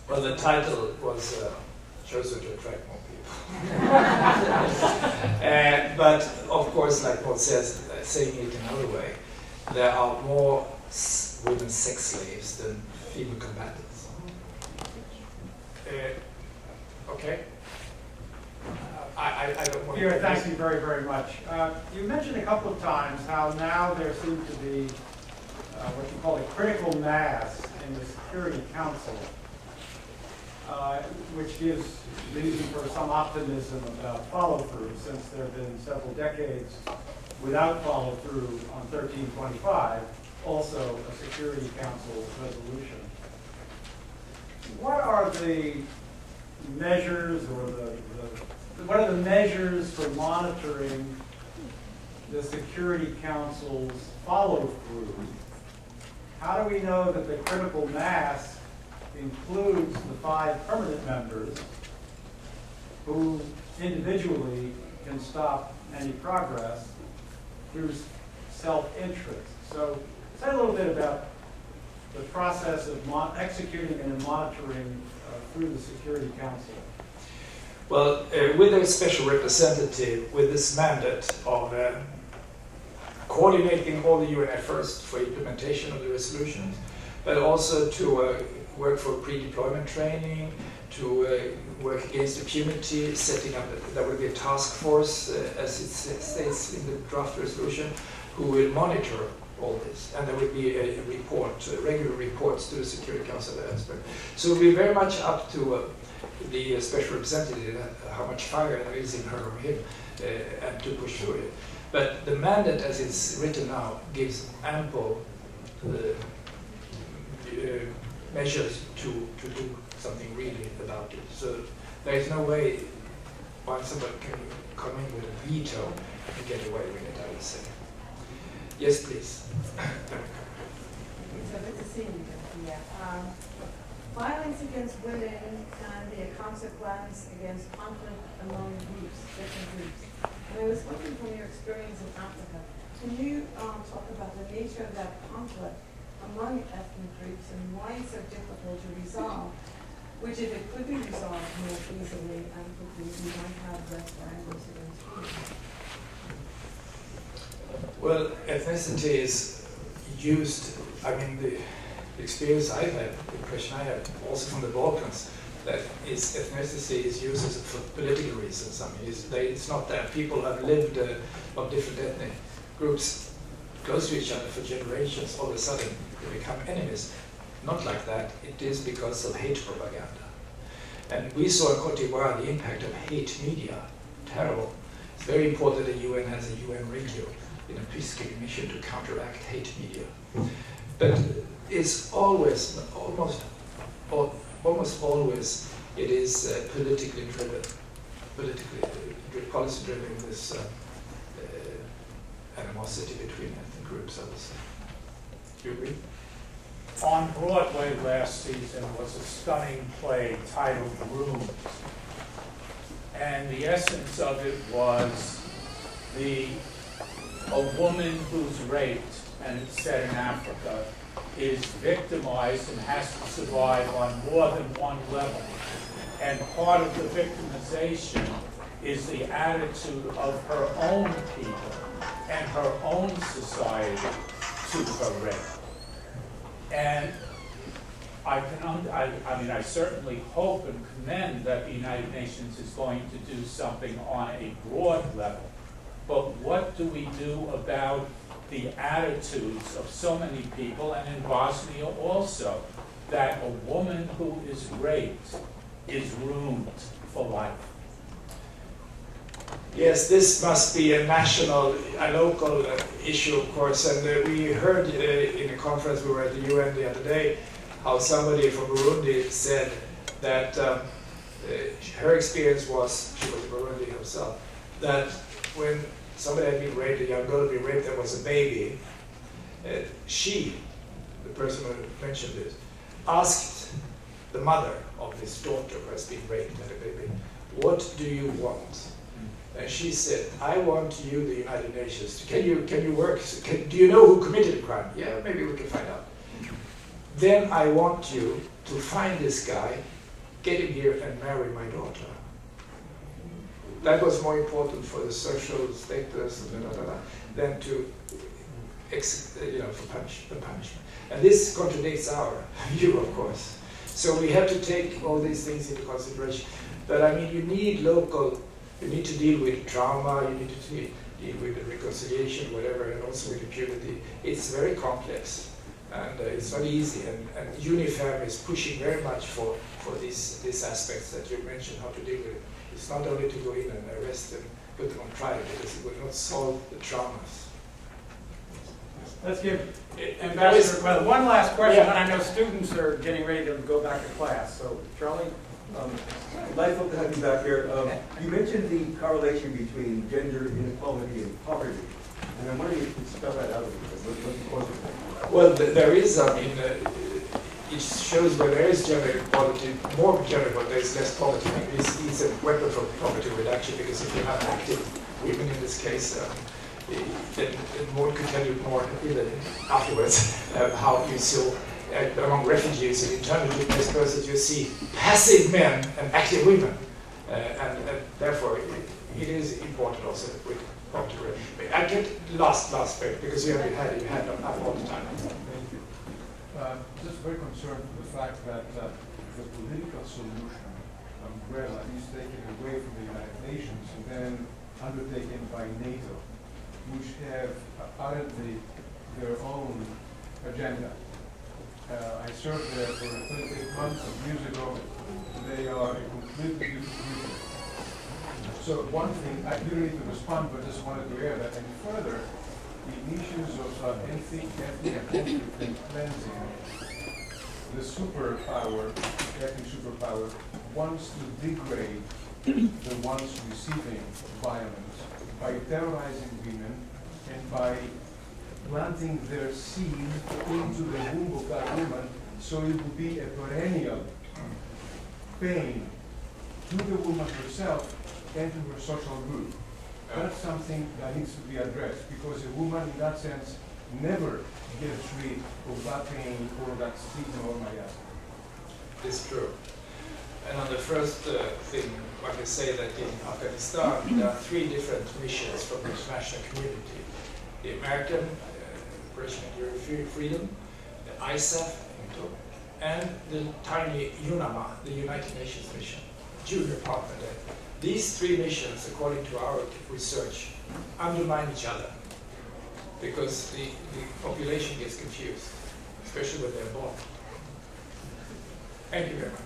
Well, the title was chosen to attract more people. But of course, like Paul says, saying it another way, there are more women sex slaves than female combatants. Okay? I don't want Pierre, thank you very, very much. You mentioned a couple of times how now there seems to be what you call a critical mass in the Security Council, which gives reason for some optimism about follow-through, since there have been several decades without follow-through on 1325, also a Security Council resolution. What are the measures, or what are the measures for monitoring the Security Council's follow-through? How do we know that the critical mass includes the 5 permanent members who individually can stop any progress through self-interest? So say a little bit about the process of executing and monitoring through the Security Council. Well, with a special representative with this mandate of coordinating all the UN efforts for implementation of the resolutions, but also to work for pre-deployment training, to work against impunity, setting up, there will be a task force, as it states in the draft resolution, who will monitor all this. And there will be a report, regular reports to the Security Council aspect. So it will be very much up to the special representative, how much fire there is in her or him, and to push through it. But the mandate, as it's written now, gives ample measures to do something really about it. So there is no way why someone can come in with a veto and get away with it, I would say. Yes, please. So good to see you, yeah. Violence against women can be a consequence against conflict among groups, different groups. And I was wondering, from your experience in Africa, can you talk about the nature of that conflict among ethnic groups and why it's so difficult to resolve, which if it could be resolved more easily and quickly, we might have less violence against women? Well, ethnicity is used, I mean, the experience I've had, the impression I have, also from the Balkans, that ethnicity is used for political reasons. I mean, it's not that people have lived of different ethnic groups close to each other for generations, all of a sudden they become enemies. Not like that. It is because of hate propaganda. And we saw in Cote d'Ivoire the impact of hate media. Terrible. It's very important that the UN has a UN radio in a peacekeeping mission to counteract hate media. But it's always, almost always, it is politically driven, policy driven, this animosity between ethnic groups, I would say. Do you agree? On Broadway last season was a stunning play titled Rooms. And the essence of it was a woman who's raped, and it's set in Africa, is victimized and has to survive on more than one level. And part of the victimization is the attitude of her own people and her own society to her rape. And I certainly hope and commend that the United Nations is going to do something on a broad level. But what do we do about the attitudes of so many people, and in Bosnia also, that a woman who is raped is ruined for life? Yes, this must be a national, a local issue, of course. And we heard in a conference we were at the UN the other day how somebody from Burundi said that her experience was, she was in Burundi herself, that when somebody had been raped, a young girl had been raped that was a baby, she, the person who mentioned this, asked the mother of this daughter who has been raped and a baby, "What do you want?" And she said, "I want you, the United Nations, can you work, do you know who committed the crime? Yeah, maybe we can find out. Then I want you to find this guy get him here and marry my daughter. That was more important for the social status than to, for the punishment. And this contradicts our view, of course. So we have to take all these things into consideration. But I mean, you need to deal with trauma, you need to deal with the reconciliation, whatever, and also with impunity. It's very complex, and it's not easy. And UNIFEM is pushing very much for these aspects that you mentioned, how to deal with it. It's not only to go in and arrest them, put them on trial, because it will not solve the traumas. Let's give Ambassador, well, one last question, and I know students are getting ready to go back to class. So, Charlie? Delightful to have you back here. You mentioned the correlation between gender inequality and poverty, and I'm wondering if you could spell that out a little bit. What's the cause of that? Well, there is, I mean, it shows where there is gender equality, more gender equality, there is less poverty. It's a weapon for poverty reduction, because if you have active women in this case, then one could tell you more afterwards how you saw among refugees and internally displaced, you see passive men and active women, and therefore it is important also with poverty reduction. I get last bit because you had up all the time. Thank you. Just very concerned with the fact that the political solution umbrella is taken away from the United Nations and then undertaken by NATO, which have apparently their own agenda. I served there for 28 months, years ago. They are a completely different group. So one thing, I didn't need to respond, but just wanted to air that. And further, the issues of ethnic and cleansing, the superpower, ethnic superpower, wants to degrade the ones receiving violence by terrorizing women and by planting their seed into the womb of that woman, so it will be a perennial pain to the woman herself and to her social group. That's something that needs to be addressed, because a woman in that sense never gets rid of that pain or that stigma or miasma. It's true. And on the first thing, I can say that in Afghanistan, there are 3 different missions from the international community. The American Operation Enduring Freedom, the ISAF, and the tiny UNAMA, the United Nations mission, junior partner there. These 3 missions, according to our research, undermine each other because the population gets confused, especially when they're born. Thank you very much.